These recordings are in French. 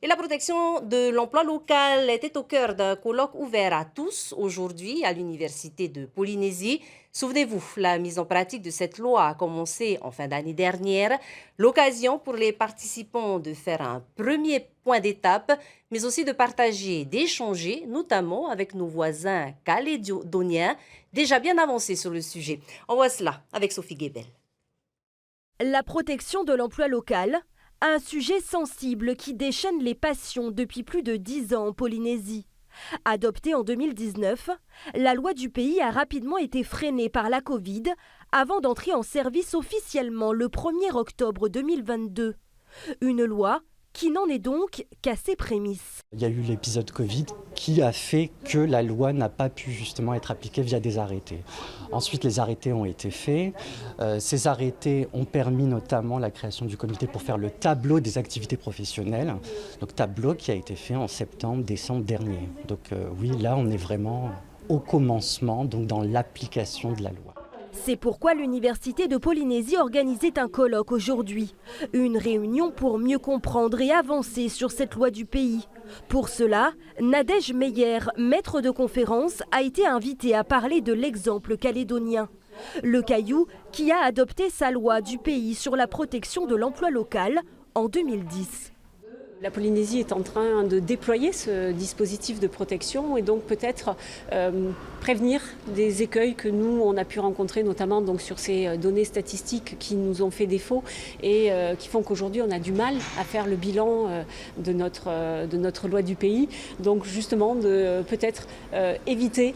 Et la protection de l'emploi local était au cœur d'un colloque ouvert à tous aujourd'hui à l'Université de Polynésie. Souvenez-vous, la mise en pratique de cette loi a commencé en fin d'année dernière. L'occasion pour les participants de faire un premier point d'étape, mais aussi de partager, d'échanger, notamment avec nos voisins calédoniens, déjà bien avancés sur le sujet. On voit cela avec Sophie Guébel. La protection de l'emploi local, un sujet sensible qui déchaîne les passions depuis plus de 10 ans en Polynésie. Adoptée en 2019, la loi du pays a rapidement été freinée par la Covid avant d'entrer en service officiellement le 1er octobre 2022. Une loi qui n'en est donc qu'à ses prémices. Il y a eu l'épisode Covid qui a fait que la loi n'a pas pu justement être appliquée via des arrêtés. Ensuite, les arrêtés ont été faits. Ces arrêtés ont permis notamment la création du comité pour faire le tableau des activités professionnelles. Donc tableau qui a été fait en septembre-décembre dernier. Donc oui, là on est vraiment au commencement, donc dans l'application de la loi. C'est pourquoi l'Université de Polynésie organisait un colloque aujourd'hui. Une réunion pour mieux comprendre et avancer sur cette loi du pays. Pour cela, Nadège Meyer, maître de conférence, a été invitée à parler de l'exemple calédonien. Le Caillou qui a adopté sa loi du pays sur la protection de l'emploi local en 2010. La Polynésie est en train de déployer ce dispositif de protection et donc peut-être prévenir des écueils que nous, on a pu rencontrer, notamment donc sur ces données statistiques qui nous ont fait défaut et qui font qu'aujourd'hui on a du mal à faire le bilan de notre loi du pays. Donc justement de peut-être éviter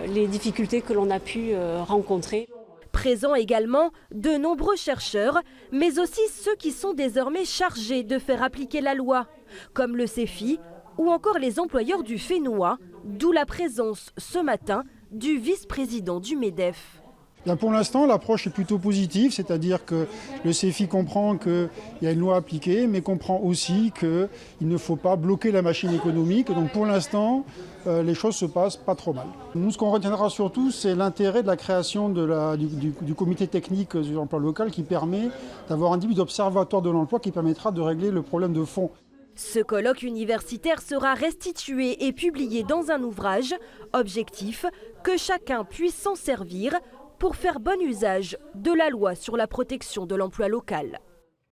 les difficultés que l'on a pu rencontrer. Présents également de nombreux chercheurs, mais aussi ceux qui sont désormais chargés de faire appliquer la loi, comme le CEFI ou encore les employeurs du FENUA, d'où la présence ce matin du vice-président du MEDEF. Pour l'instant, l'approche est plutôt positive, c'est-à-dire que le CEFI comprend qu'il y a une loi appliquée, mais comprend aussi qu'il ne faut pas bloquer la machine économique. Donc pour l'instant, les choses se passent pas trop mal. Nous, ce qu'on retiendra surtout, c'est l'intérêt de la création du comité technique de l'emploi local qui permet d'avoir un type d'observatoire de l'emploi qui permettra de régler le problème de fond. Ce colloque universitaire sera restitué et publié dans un ouvrage. Objectif, que chacun puisse s'en servir pour faire bon usage de la loi sur la protection de l'emploi local.